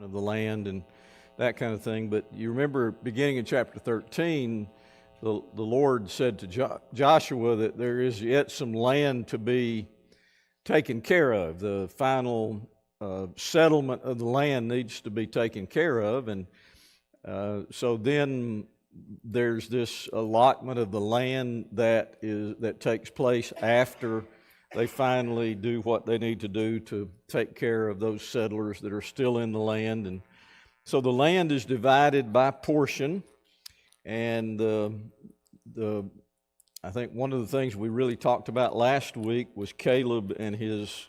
of the land and that kind of thing. But you remember beginning in chapter 13, the Lord said to Joshua that there is yet some land to be taken care of. The final settlement of the land needs to be taken care of. And so then there's this allotment of the land that takes place after they finally do what they need to do to take care of those settlers that are still in the land. And so the land is divided by portion. And I think one of the things we really talked about last week was Caleb and his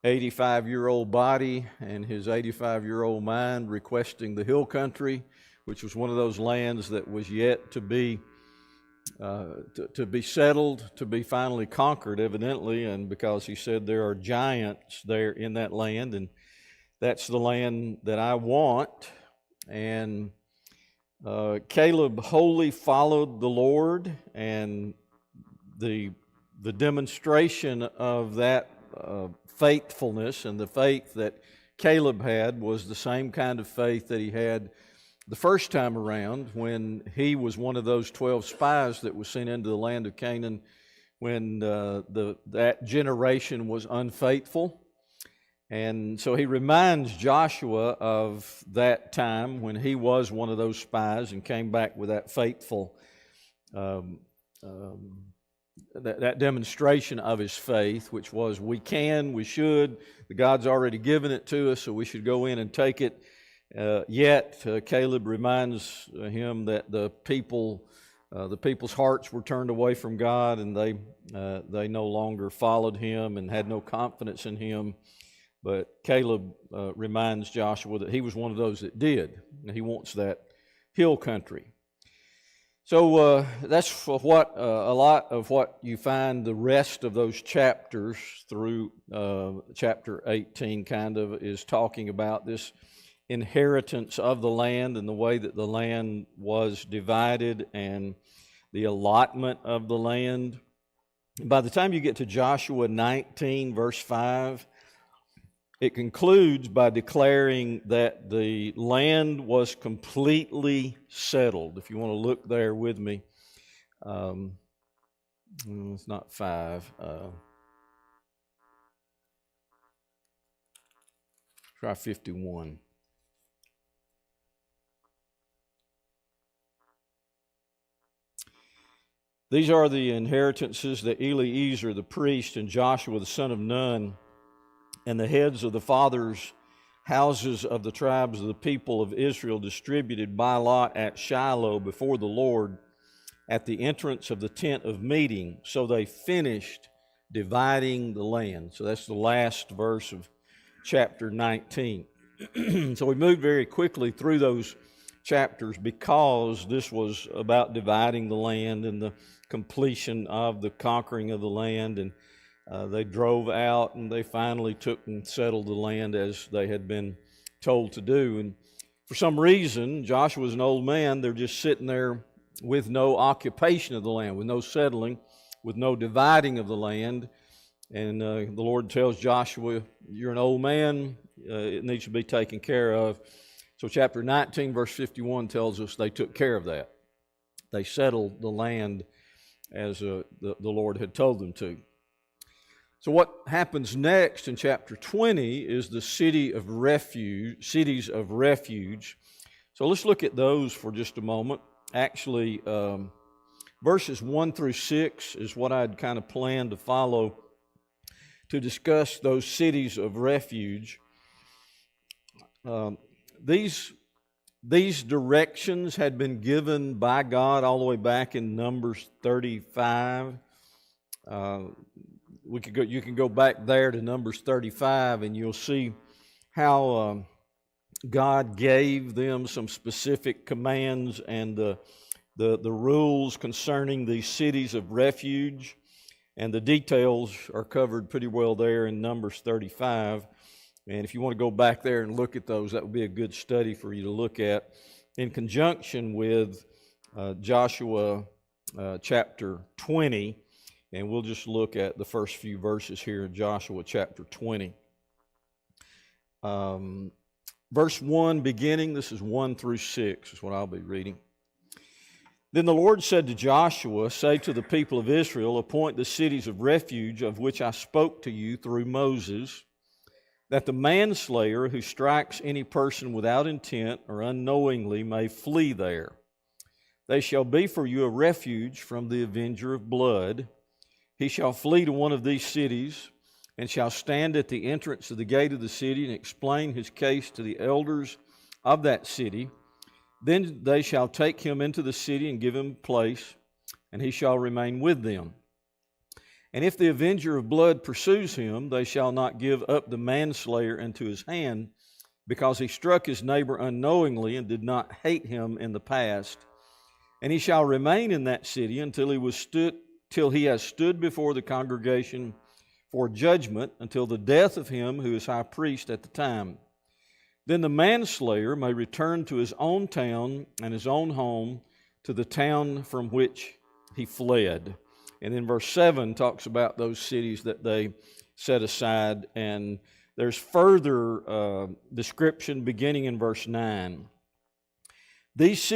85-year-old body and his 85-year-old mind requesting the hill country, which was one of those lands that was yet to be settled, to be finally conquered, evidently, and because he said there are giants there in that land, and that's the land that I want. And Caleb wholly followed the Lord, and the demonstration of that faithfulness and the faith that Caleb had was the same kind of faith that he had the first time around when he was one of those 12 spies that was sent into the land of Canaan when that generation was unfaithful. And so he reminds Joshua of that time when he was one of those spies and came back with that faithful, that demonstration of his faith, which was we should, God's already given it to us, so we should go in and take it. Yet Caleb reminds him that the people's hearts were turned away from God, and they no longer followed him and had no confidence in him. But Caleb reminds Joshua that he was one of those that did. He wants that hill country. So that's what a lot of what you find the rest of those chapters through chapter 18 kind of is talking about, this inheritance of the land and the way that the land was divided and the allotment of the land. By the time you get to Joshua 19, verse 5, it concludes by declaring that the land was completely settled. If you want to look there with me, it's not 5. Try 51. These are the inheritances that Eliezer the priest and Joshua the son of Nun and the heads of the fathers' houses of the tribes of the people of Israel distributed by lot at Shiloh before the Lord at the entrance of the tent of meeting. So they finished dividing the land. So that's the last verse of chapter 19. So we moved very quickly through those chapters because this was about dividing the land and the completion of the conquering of the land. And they drove out and they finally took and settled the land as they had been told to do. And for some reason, Joshua's an old man. They're just sitting there with no occupation of the land, with no settling, with no dividing of the land. And the Lord tells Joshua, you're an old man. It needs to be taken care of. So chapter 19, verse 51 tells us they took care of that. They settled the land as the Lord had told them to. So what happens next in chapter 20 is the cities of refuge. So let's look at those for just a moment. Actually, verses 1 through 6 is what I'd kind of planned to follow to discuss those cities of refuge. These directions had been given by God all the way back in Numbers 35. You can go back there to Numbers 35 and you'll see how God gave them some specific commands and the rules concerning these cities of refuge, and the details are covered pretty well there in Numbers 35. And if you want to go back there and look at those, that would be a good study for you to look at in conjunction with Joshua chapter 20. And we'll just look at the first few verses here in Joshua chapter 20. verse 1 beginning, this is 1 through 6 is what I'll be reading. Then the Lord said to Joshua, say to the people of Israel, appoint the cities of refuge of which I spoke to you through Moses, that the manslayer who strikes any person without intent or unknowingly may flee there. They shall be for you a refuge from the avenger of blood. He shall flee to one of these cities, and shall stand at the entrance of the gate of the city and explain his case to the elders of that city. Then they shall take him into the city and give him place, and he shall remain with them. And if the avenger of blood pursues him, they shall not give up the manslayer into his hand, because he struck his neighbor unknowingly and did not hate him in the past. And he shall remain in that city until he has stood before the congregation for judgment, until the death of him who is high priest at the time. Then the manslayer may return to his own town and his own home, to the town from which he fled. And then verse 7 talks about those cities that they set aside, and there's further description beginning in verse 9. These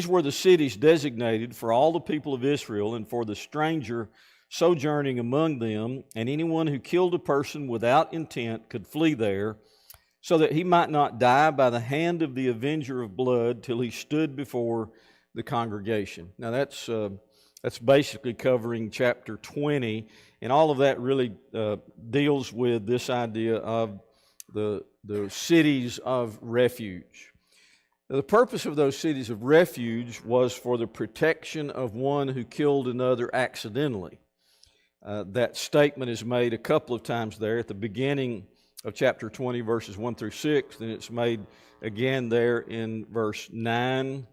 were the cities designated for all the people of Israel and for the stranger sojourning among them, and anyone who killed a person without intent could flee there, so that he might not die by the hand of the avenger of blood till he stood before the congregation. Now that's basically covering chapter 20, and all of that really deals with this idea of the cities of refuge. Now, the purpose of those cities of refuge was for the protection of one who killed another accidentally. That statement is made a couple of times there at the beginning of chapter 20, verses 1 through 6. Then it's made again there in verse 9.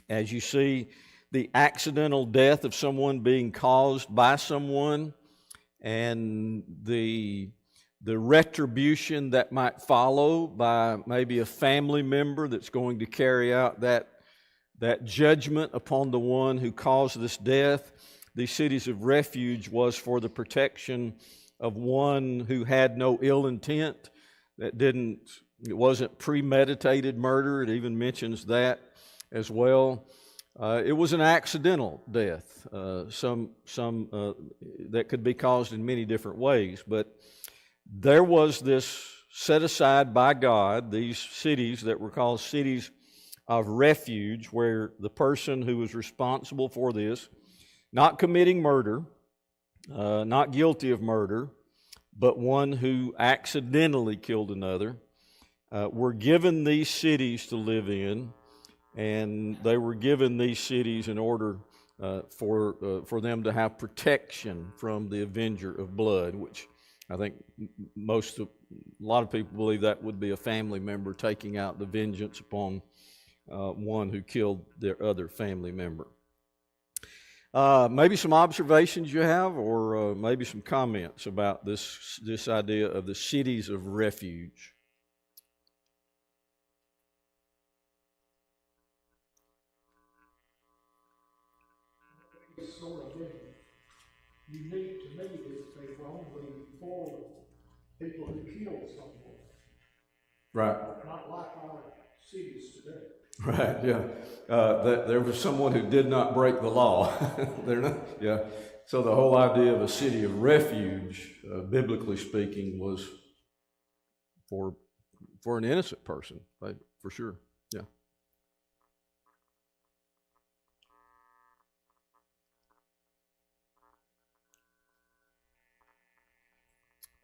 As you see, the accidental death of someone being caused by someone, and the retribution that might follow by maybe a family member that's going to carry out that judgment upon the one who caused this death. These cities of refuge was for the protection of one who had no ill intent, it wasn't premeditated murder. It even mentions that as well. It was an accidental death, some that could be caused in many different ways. But there was this set aside by God, these cities that were called cities of refuge, where the person who was responsible for this, not committing murder, not guilty of murder, but one who accidentally killed another, were given these cities to live in, and they were given these cities in order for them to have protection from the avenger of blood, which I think a lot of people believe that would be a family member taking out the vengeance upon one who killed their other family member. Maybe some observations you have, or maybe some comments about this idea of the cities of refuge. It's sort of unique to me that they were only for people who killed someone. Right. Not like our cities today. Right, yeah. There was someone who did not break the law. They're not, yeah. So the whole idea of a city of refuge, biblically speaking, was for an innocent person, right? For sure, yeah.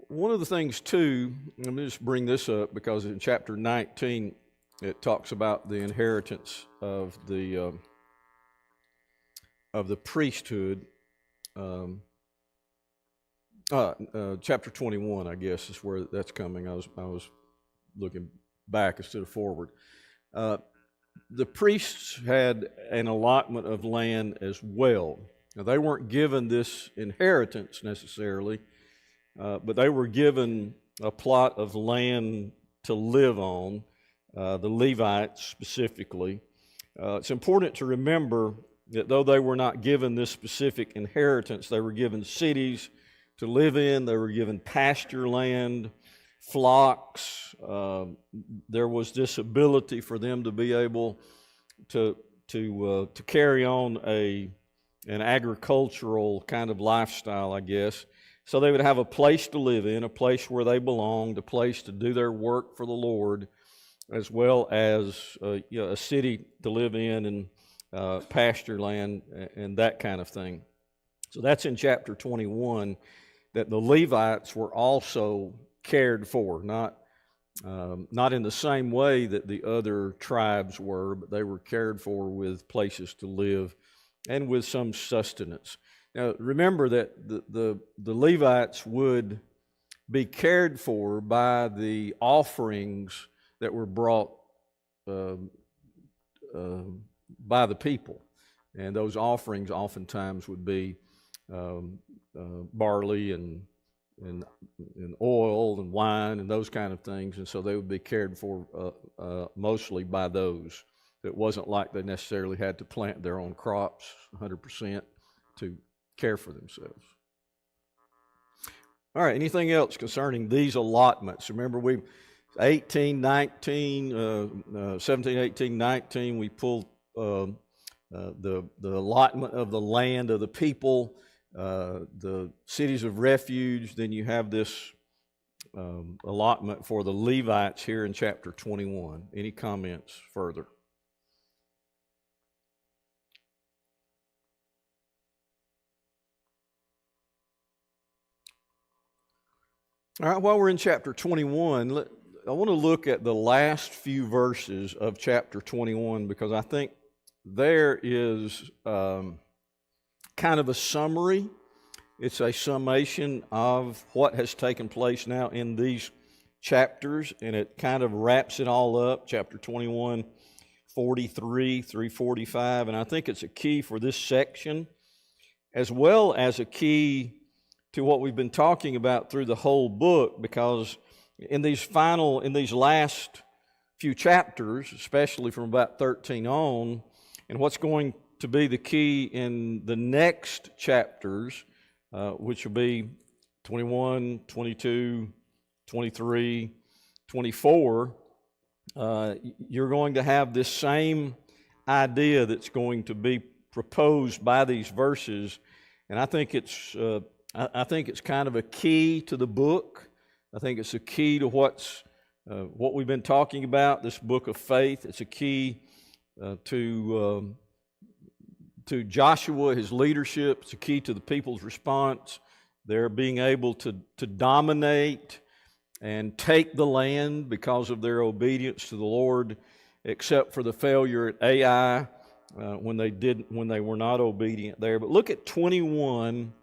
One of the things, too, let me just bring this up because in chapter 19, it talks about the inheritance of the priesthood. Chapter 21, I guess, is where that's coming. I was looking back instead of forward. The priests had an allotment of land as well. Now, they weren't given this inheritance necessarily, but they were given a plot of land to live on, the Levites specifically. It's important to remember that though they were not given this specific inheritance, they were given cities to live in, they were given pasture land flocks. There was this ability for them to be able to carry on an agricultural kind of lifestyle, I guess. So they would have a place to live in, a place where they belonged, a place to do their work for the Lord, as well as a city to live in and pasture land and that kind of thing. So that's in chapter 21, that the Levites were also cared for, not in the same way that the other tribes were, but they were cared for with places to live and with some sustenance. Now, remember that the Levites would be cared for by the offerings that were brought by the people. And those offerings oftentimes would be barley and oil and wine and those kind of things. And so they would be cared for mostly by those. It wasn't like they necessarily had to plant their own crops 100% to care for themselves. All right, anything else concerning these allotments? Remember, 17, 18, 19, we pulled the allotment of the land of the people, the cities of refuge. Then you have this allotment for the Levites here in chapter 21. Any comments further? All right, while we're in chapter 21, I want to look at the last few verses of chapter 21, because I think there is kind of a summary. It's a summation of what has taken place now in these chapters, and it kind of wraps it all up, chapter 21, 43 through 45, and I think it's a key for this section, as well as a key to what we've been talking about through the whole book, because in these last few chapters, especially from about 13 on, and what's going to be the key in the next chapters, which will be 21, 22, 23, 24, you're going to have this same idea that's going to be proposed by these verses, and I think it's kind of a key to the book. I think it's a key to what we've been talking about, this book of faith. It's a key to Joshua, his leadership. It's a key to the people's response. They're being able to dominate and take the land because of their obedience to the Lord, except for the failure at Ai when they were not obedient there. But look at 21,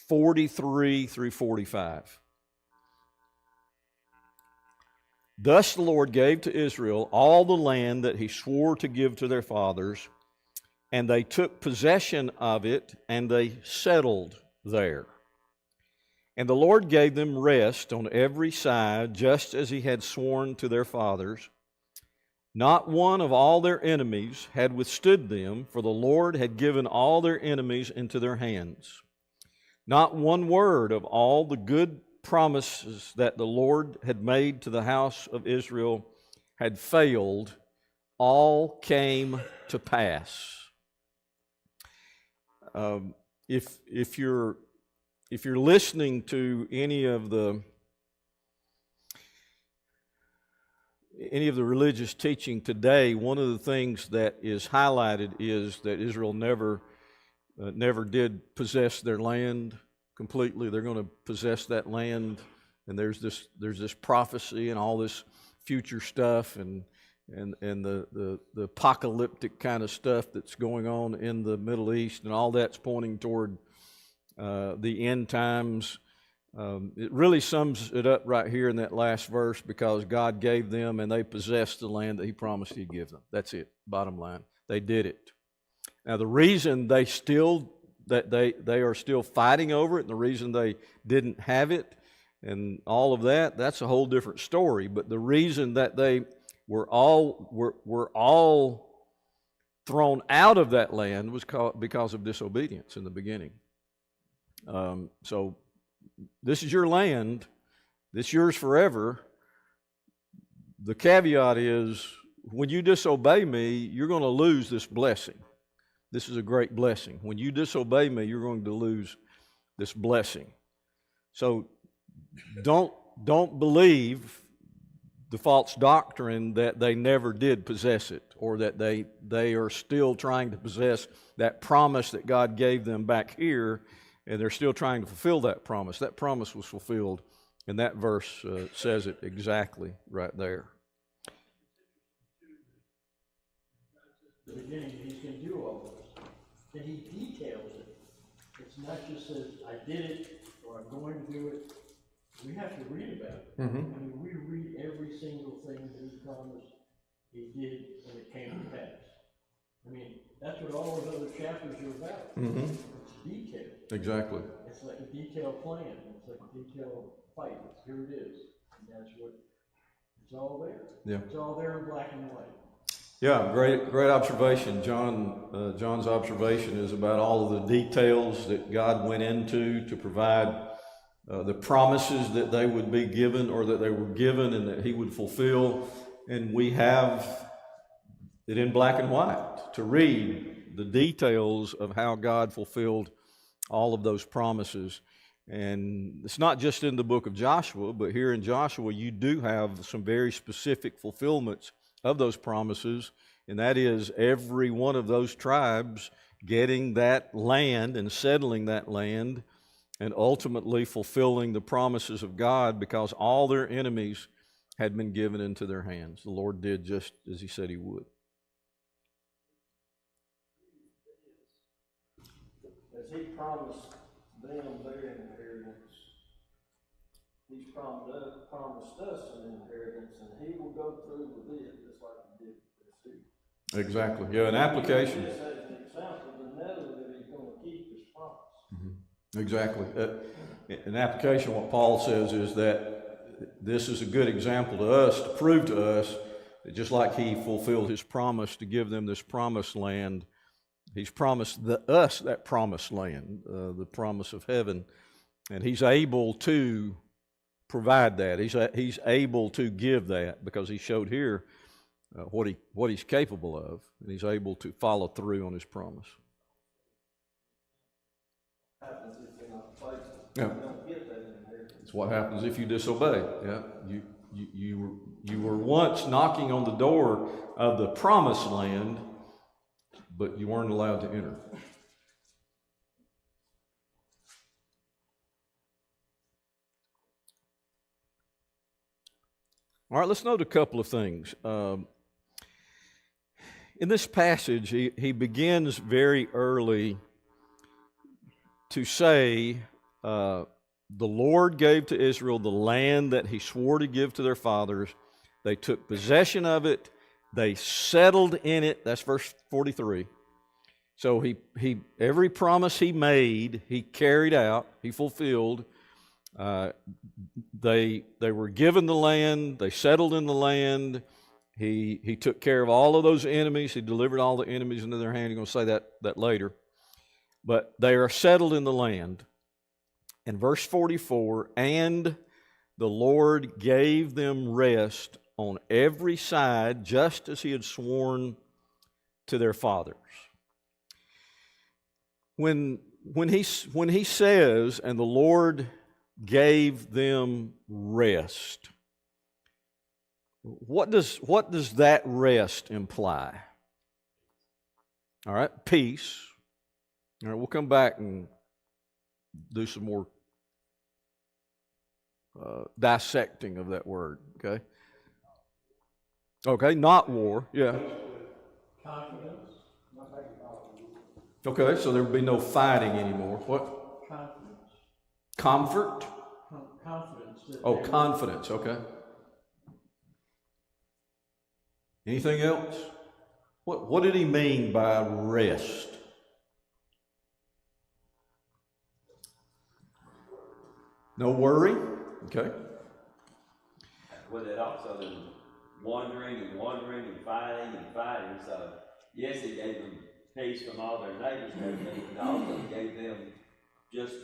43 through 45. Thus the Lord gave to Israel all the land that he swore to give to their fathers, and they took possession of it, and they settled there. And the Lord gave them rest on every side, just as he had sworn to their fathers. Not one of all their enemies had withstood them, for the Lord had given all their enemies into their hands. Not one word of all the good promises that the Lord had made to the house of Israel had failed. All came to pass. If you're listening to any of the religious teaching today, one of the things that is highlighted is that Israel never did possess their land completely. They're going to possess that land, and there's this prophecy and all this future stuff and the apocalyptic kind of stuff that's going on in the Middle East, and all that's pointing toward the end times. It really sums it up right here in that last verse, because God gave them and they possessed the land that he promised he'd give them. That's it, bottom line. They did it. Now the reason they are still fighting over it, and the reason they didn't have it and all of that, that's a whole different story. But the reason that they were all thrown out of that land was because of disobedience in the beginning. So this is your land, It's yours forever. The caveat is, when you disobey me, you're going to lose this blessing. This is a great blessing. When you disobey me, you're going to lose this blessing. So don't believe the false doctrine that they never did possess it, or that they are still trying to possess that promise that God gave them back here, and they're still trying to fulfill that promise. That promise was fulfilled, and that verse says it exactly right there. The beginning, he's going to do all this. Then he details it. It's not just says, I did it, or I'm going to do it. We have to read about it. I mean, we read every single thing that he promised he did, and it came to pass. I mean, that's what all those other chapters are about. It's detail. Exactly. It's like a detailed plan. It's like a detailed fight. Here it is. And that's what, it's all there. Yeah. It's all there in black and white. Yeah, great observation. John's observation is about all of the details that God went into to provide the promises that they would be given, or that they were given, and that he would fulfill. And we have it in black and white to read the details of how God fulfilled all of those promises. And it's not just in the book of Joshua, but here in Joshua you do have some very specific fulfillments of those promises, and that is every one of those tribes getting that land and settling that land, and ultimately fulfilling the promises of God, because all their enemies had been given into their hands. The Lord did just as he said he would. As he promised them their inheritance, he's promised us an inheritance, and he will go through with it just like he did with this. Exactly. Yeah, an application. This as an example to know that he's going to keep his promise. Exactly. An application, what Paul says is that this is a good example to us, to prove to us that just like he fulfilled his promise to give them this promised land, he's promised us that promised land, the promise of heaven, and he's able to provide that. He's able to give that, because he showed here what he's capable of, and he's able to follow through on his promise. Happens if you're not faithful. Yeah. You don't get that inheritance. It's what happens if you disobey. Yeah, you were once knocking on the door of the promised land, but you weren't allowed to enter. All right, let's note a couple of things. In this passage, he begins very early to say, the Lord gave to Israel the land that he swore to give to their fathers. They took possession of it. They settled in it. That's verse 43. So he every promise he made, he carried out, he fulfilled. They were given the land. They settled in the land. He took care of all of those enemies. He delivered all the enemies into their hand. He's going to say that later. But they are settled in the land. And verse 44, and the Lord gave them rest on every side, just as he had sworn to their fathers. When he says, and the Lord gave them rest, what does that rest imply? All right, peace. All right, we'll come back and do some more dissecting of that word, okay? Okay, not war, yeah. Confidence. Okay, so there would be no fighting anymore. What? Confidence. Comfort? Confidence. Oh, confidence, okay. Anything else? What did he mean by rest? No worry? Okay. With it also, there's wandering and fighting. So, yes, he gave them peace from all their neighbors and everything, but also gave them just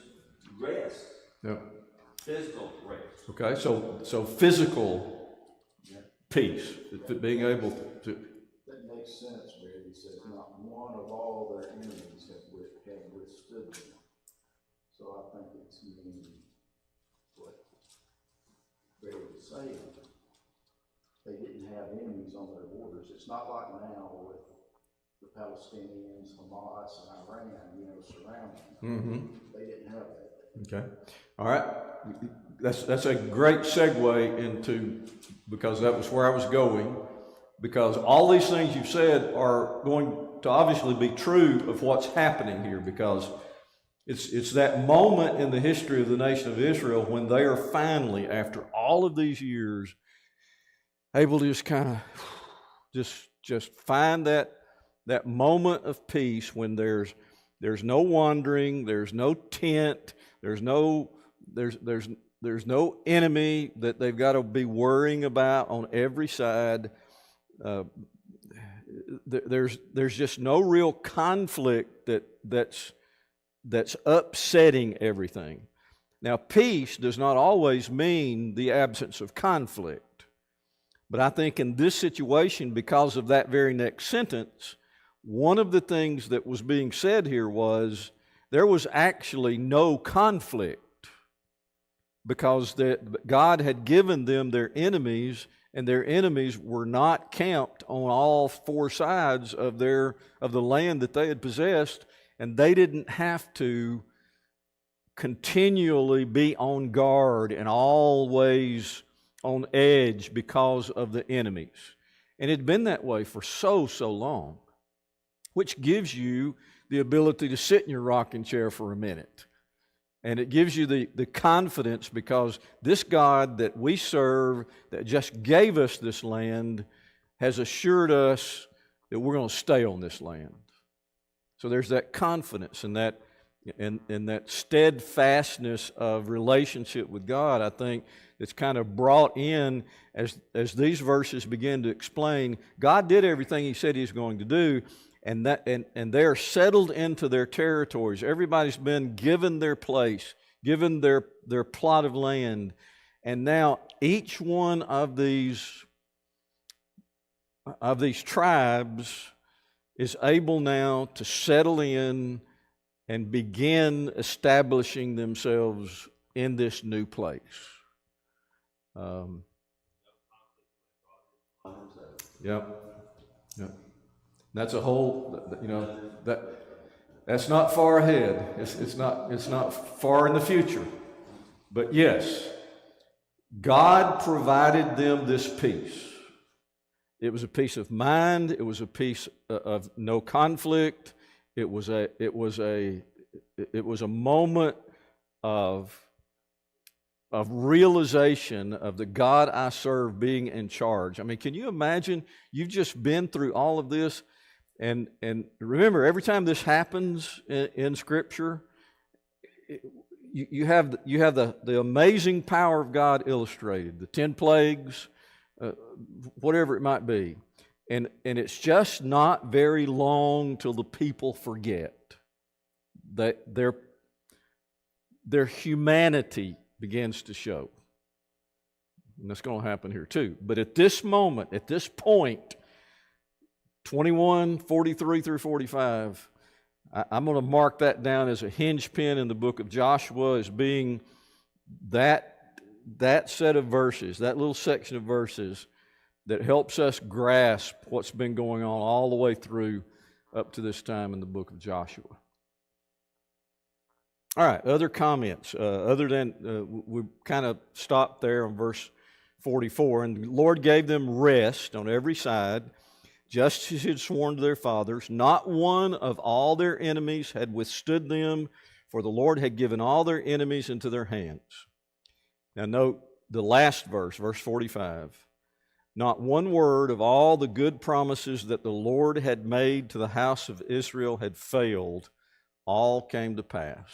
rest. Yep. Physical rest. Okay, so physical peace, being able to. That makes sense, where he says, not one of all their enemies have withstood them. So I think it's meaning what Barry was saying. They didn't have enemies on their borders. It's not like now with the Palestinians, Hamas, and Iran, surrounding them. Mm-hmm. They didn't have that. Okay. All right. That's a great segue into, because that was where I was going, because all these things you've said are going to obviously be true of what's happening here, because it's that moment in the history of the nation of Israel when they are finally, after all of these years, able to just kind of just find that moment of peace when there's no wandering, there's no tent, there's no enemy that they've got to be worrying about on every side. There's just no real conflict that's upsetting everything. Now, peace does not always mean the absence of conflict. But I think in this situation, because of that very next sentence, one of the things that was being said here was there was actually no conflict, because God had given them their enemies, and their enemies were not camped on all four sides of the land that they had possessed, and they didn't have to continually be on guard and always on edge because of the enemies. And it had been that way for so long, which gives you the ability to sit in your rocking chair for a minute. And it gives you the confidence, because this God that we serve, that just gave us this land, has assured us that we're going to stay on this land. So there's that confidence and that steadfastness of relationship with God, I think, it's kind of brought in as these verses begin to explain. God did everything He said He was going to do, and they're settled into their territories. Everybody's been given their place, given their plot of land, and now each one of these tribes is able now to settle in and begin establishing themselves in this new place. Yep. That's a whole, that's not far ahead. It's not far in the future. But yes, God provided them this peace. It was a peace of mind. It was a peace of no conflict. It was a moment of realization of the God I serve being in charge. I mean, can you imagine? You've just been through all of this, and remember, every time this happens in Scripture, you have the amazing power of God illustrated, the 10 plagues, whatever it might be, and it's just not very long till the people forget that their humanity begins to show. And that's going to happen here too. But at this moment, at this point, 21:43 through 45, I'm going to mark that down as a hinge pin in the book of Joshua as being that set of verses, that little section of verses that helps us grasp what's been going on all the way through up to this time in the book of Joshua. All right, other comments, other than we kind of stopped there on verse 44. And the Lord gave them rest on every side, just as He had sworn to their fathers. Not one of all their enemies had withstood them, for the Lord had given all their enemies into their hands. Now note the last verse, verse 45. Not one word of all the good promises that the Lord had made to the house of Israel had failed. All came to pass.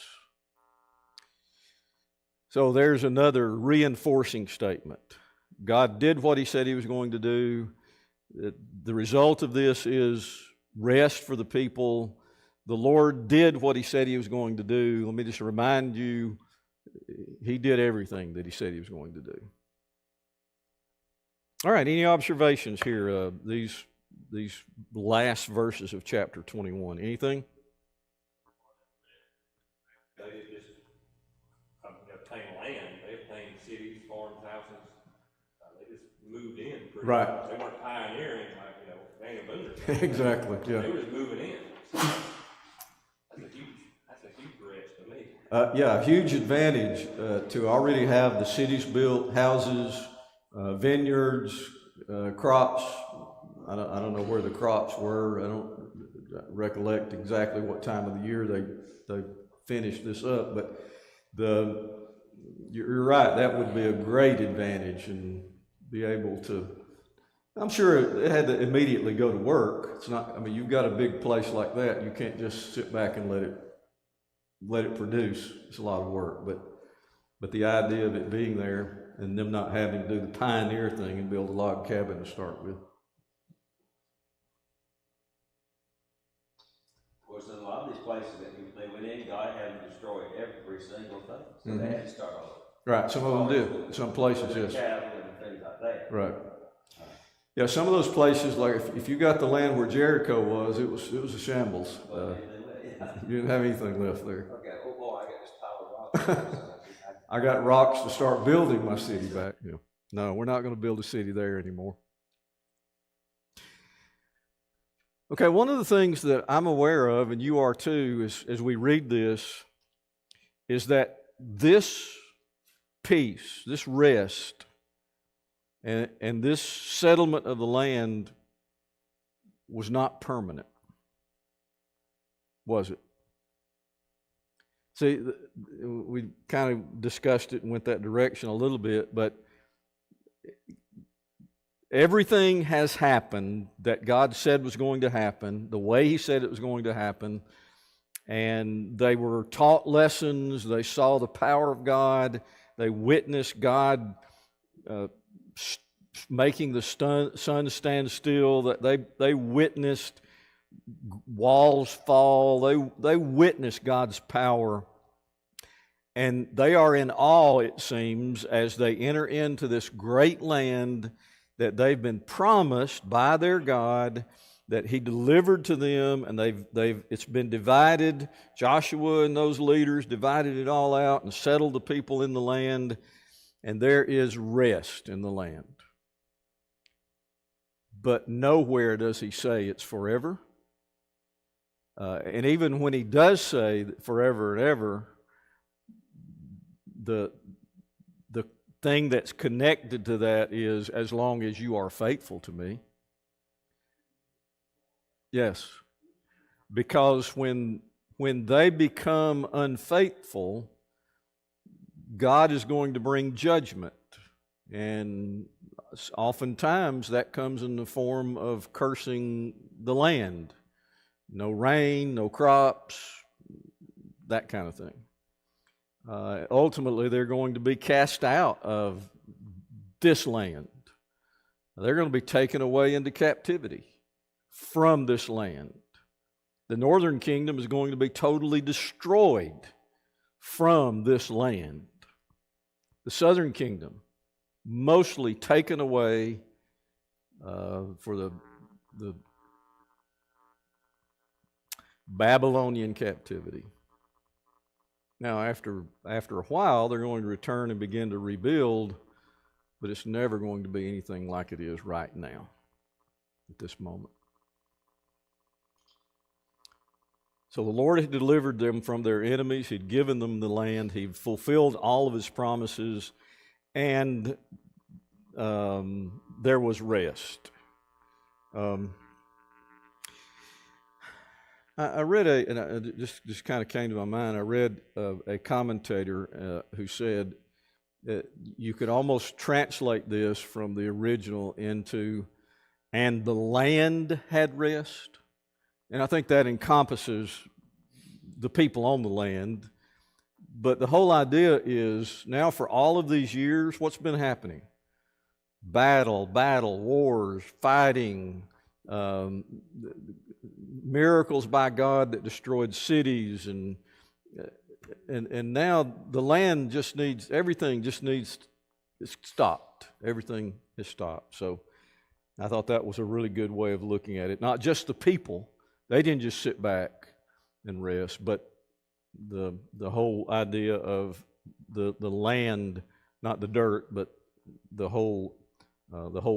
So there's another reinforcing statement. God did what He said He was going to do. The result of this is rest for the people. The Lord did what He said He was going to do. Let me just remind you he did everything that he said he was going to do. All right, any observations here, these last verses of chapter 21? Anything? They just obtained land, they obtained cities, farms, houses, they just moved in pretty Right. much. They weren't pioneering like, Daniel Boone. Exactly, yeah. They were just moving in. So that's a huge rest to me. Yeah, a huge advantage to already have the cities built, houses, vineyards, crops. I don't know where the crops were. I don't recollect exactly what time of the year they finished this up, but you're right. That would be a great advantage, and be able to. I'm sure it had to immediately go to work. It's not. I mean, you've got a big place like that. You can't just sit back and let it produce. It's a lot of work, but the idea of it being there and them not having to do the pioneer thing and build a log cabin to start with. Of course, in a lot of these places that they went in, God had them destroy every single thing. So they had to start all over. Right, some of them did. Some places, With yes. cattle and things like that. Right. Yeah, some of those places, like if you got the land where Jericho was, it was a shambles. You didn't have anything left there. Okay, oh boy, I got this pile of rocks. I got rocks to start building my city back. Yeah. No, we're not going to build a city there anymore. Okay, one of the things that I'm aware of, and you are too, as we read this, is that this peace, this rest, and this settlement of the land was not permanent, was it? See, we kind of discussed it and went that direction a little bit, but everything has happened that God said was going to happen, the way He said it was going to happen, and they were taught lessons, they saw the power of God, they witnessed God making the sun stand still, that they witnessed walls fall, they witnessed God's power, and they are in awe, it seems, as they enter into this great land that they've been promised by their God, that He delivered to them, and it's been divided. Joshua and those leaders divided it all out and settled the people in the land, and there is rest in the land. But nowhere does He say it's forever. And even when He does say forever and ever, the thing that's connected to that is as long as you are faithful to me. Yes. Because when they become unfaithful, God is going to bring judgment. And oftentimes that comes in the form of cursing the land. No rain, no crops, that kind of thing. Ultimately, they're going to be cast out of this land. They're going to be taken away into captivity from this land. The northern kingdom is going to be totally destroyed from this land. The southern kingdom, mostly taken away for the Babylonian captivity. Now, after a while, they're going to return and begin to rebuild, but it's never going to be anything like it is right now, at this moment. So the Lord had delivered them from their enemies. He'd given them the land. He'd fulfilled all of His promises, and there was rest. I read and it just kind of came to my mind, I read a commentator who said that you could almost translate this from the original into, and the land had rest. And I think that encompasses the people on the land. But the whole idea is, now for all of these years, what's been happening? Battle, wars, fighting, miracles by God that destroyed cities and and now the land just needs, everything just needs, it's stopped. Everything is stopped. So I thought that was a really good way of looking at it. Not just the people, they didn't just sit back and rest, but the whole idea of the land, not the dirt, but the whole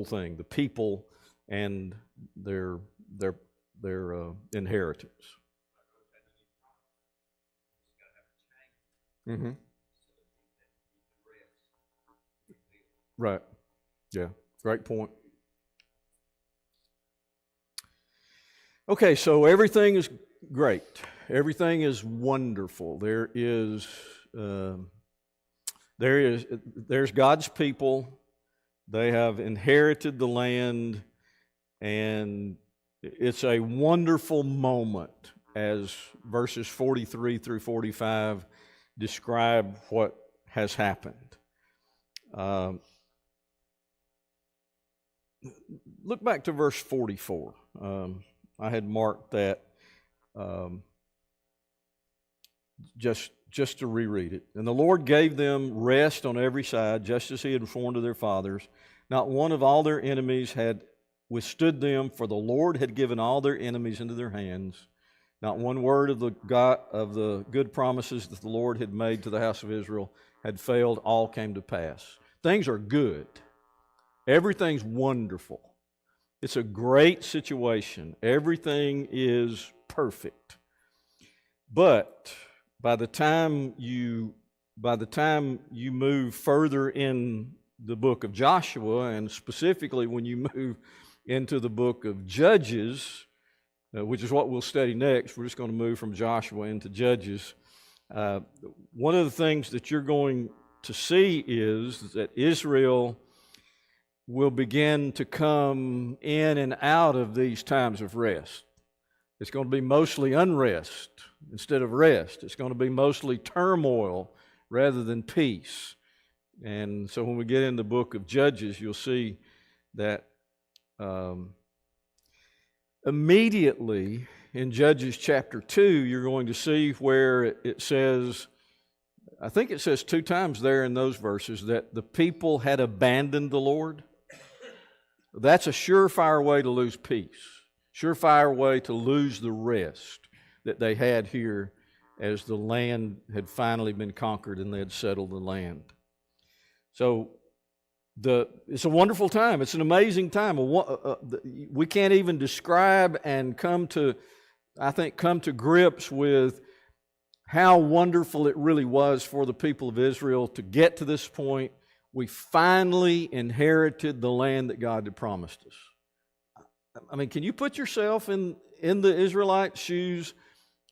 thing, the people and their inheritance. Mm-hmm. Right. Yeah. Great point. Okay, so everything is great. Everything is wonderful. There's God's people. They have inherited the land, and it's a wonderful moment as verses 43 through 45 describe what has happened. Look back to verse 44. I had marked that just to reread it. And the Lord gave them rest on every side, just as He had informed to their fathers. Not one of all their enemies had withstood them, for the Lord had given all their enemies into their hands. Not one word of the good promises that the Lord had made to the house of Israel had failed. All came to pass. Things are good. Everything's wonderful. It's a great situation. Everything is perfect. But by the time you move further in the book of Joshua, and specifically when you move into the book of Judges, which is what we'll study next, we're just going to move from Joshua into Judges. One of the things that you're going to see is that Israel will begin to come in and out of these times of rest. It's going to be mostly unrest instead of rest. It's going to be mostly turmoil rather than peace. And so when we get in the book of Judges, you'll see that immediately in Judges chapter 2, you're going to see where it says, I think it says 2 times there in those verses, that the people had abandoned the Lord. That's a surefire way to lose peace, surefire way to lose the rest that they had here as the land had finally been conquered and they had settled the land. So it's a wonderful time. It's an amazing time. We can't even describe and come to grips with how wonderful it really was for the people of Israel to get to this point. We finally inherited the land that God had promised us. I mean, can you put yourself in the Israelite shoes?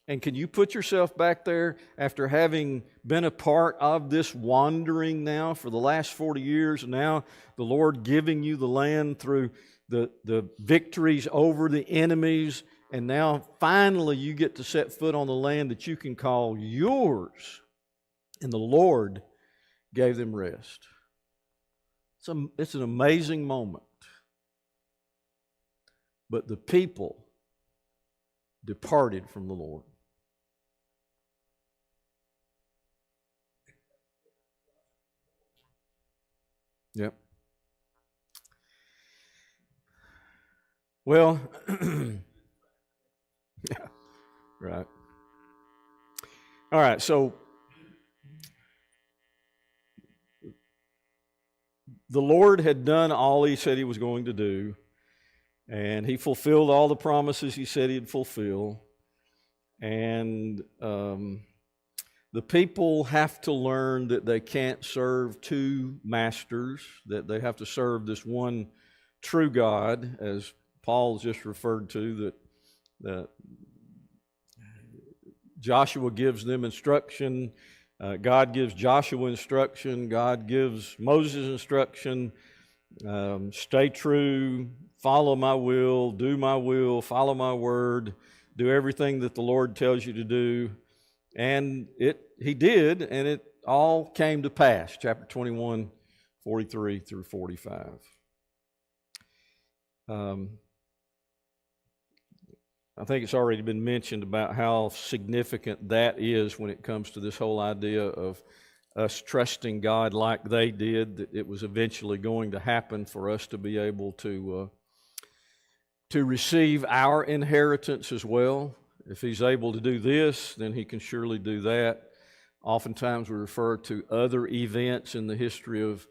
And can you put yourself back there after having been a part of this wandering now for the last 40 years, and now the Lord giving you the land through the victories over the enemies, and now finally you get to set foot on the land that you can call yours, and the Lord gave them rest. It's an amazing moment. But the people departed from the Lord. Yep. Well, yeah, right. All right, so the Lord had done all He said He was going to do, and He fulfilled all the promises He said He'd fulfill. And the people have to learn that they can't serve 2 masters, that they have to serve this one true God, as Paul's just referred to, that Joshua gives them instruction. God gives Joshua instruction. God gives Moses instruction. Stay true, follow my will, follow my word, do everything that the Lord tells you to do. And He did, and it all came to pass. Chapter 21, 43 through 45. I think it's already been mentioned about how significant that is when it comes to this whole idea of us trusting God like they did, that it was eventually going to happen for us to be able to receive our inheritance as well. If He's able to do this, then He can surely do that. Oftentimes we refer to other events in the history of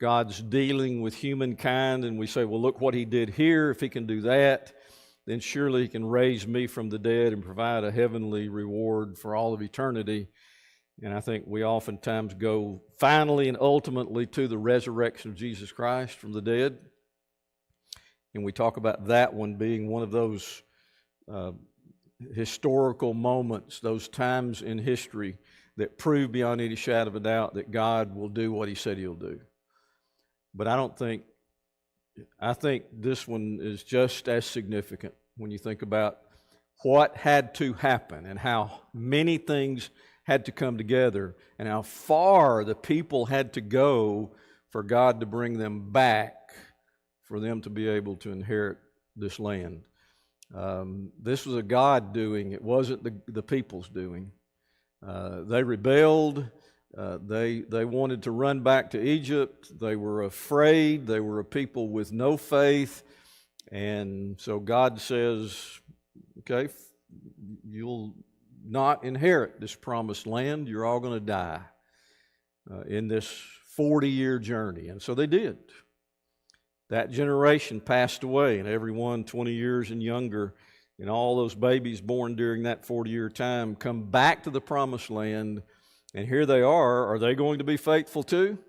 God's dealing with humankind, and we say, well, look what He did here. If He can do that, then surely He can raise me from the dead and provide a heavenly reward for all of eternity. And I think we oftentimes go finally and ultimately to the resurrection of Jesus Christ from the dead. And we talk about that one being one of those historical moments, those times in history that prove beyond any shadow of a doubt that God will do what He said He'll do. But I think this one is just as significant when you think about what had to happen and how many things had to come together and how far the people had to go for God to bring them back, for them to be able to inherit this land. This was a God doing. It wasn't the people's doing. They rebelled. They wanted to run back to Egypt. They were afraid. They were a people with no faith. And so God says, okay, you'll not inherit this promised land. You're all going to die in this 40-year journey. And so they did. That generation passed away, and everyone 20 years and younger, and all those babies born during that 40-year time come back to the promised land. And here they are. Are they going to be faithful too?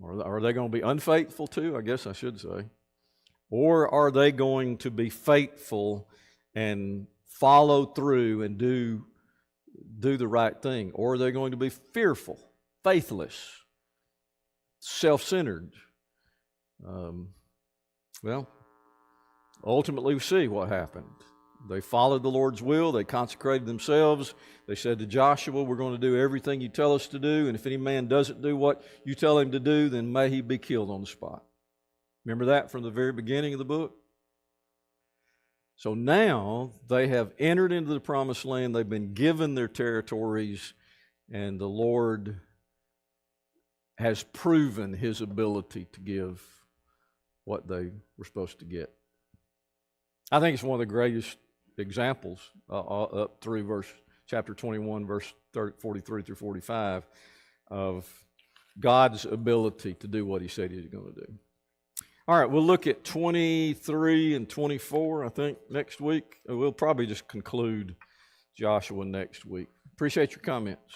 Or are they going to be unfaithful too, I guess I should say? Or are they going to be faithful and follow through and do the right thing? Or are they going to be fearful, faithless, self-centered? Well, ultimately we see what happened. They followed the Lord's will. They consecrated themselves. They said to Joshua, we're going to do everything you tell us to do, and if any man doesn't do what you tell him to do, then may he be killed on the spot. Remember that from the very beginning of the book? So now they have entered into the promised land. They've been given their territories, and the Lord has proven His ability to give what they were supposed to get. I think it's one of the greatest examples up through chapter 21, verse 43 through 45 of God's ability to do what He said He was going to do. All right, we'll look at 23 and 24, I think, next week. We'll probably just conclude Joshua next week. Appreciate your comments.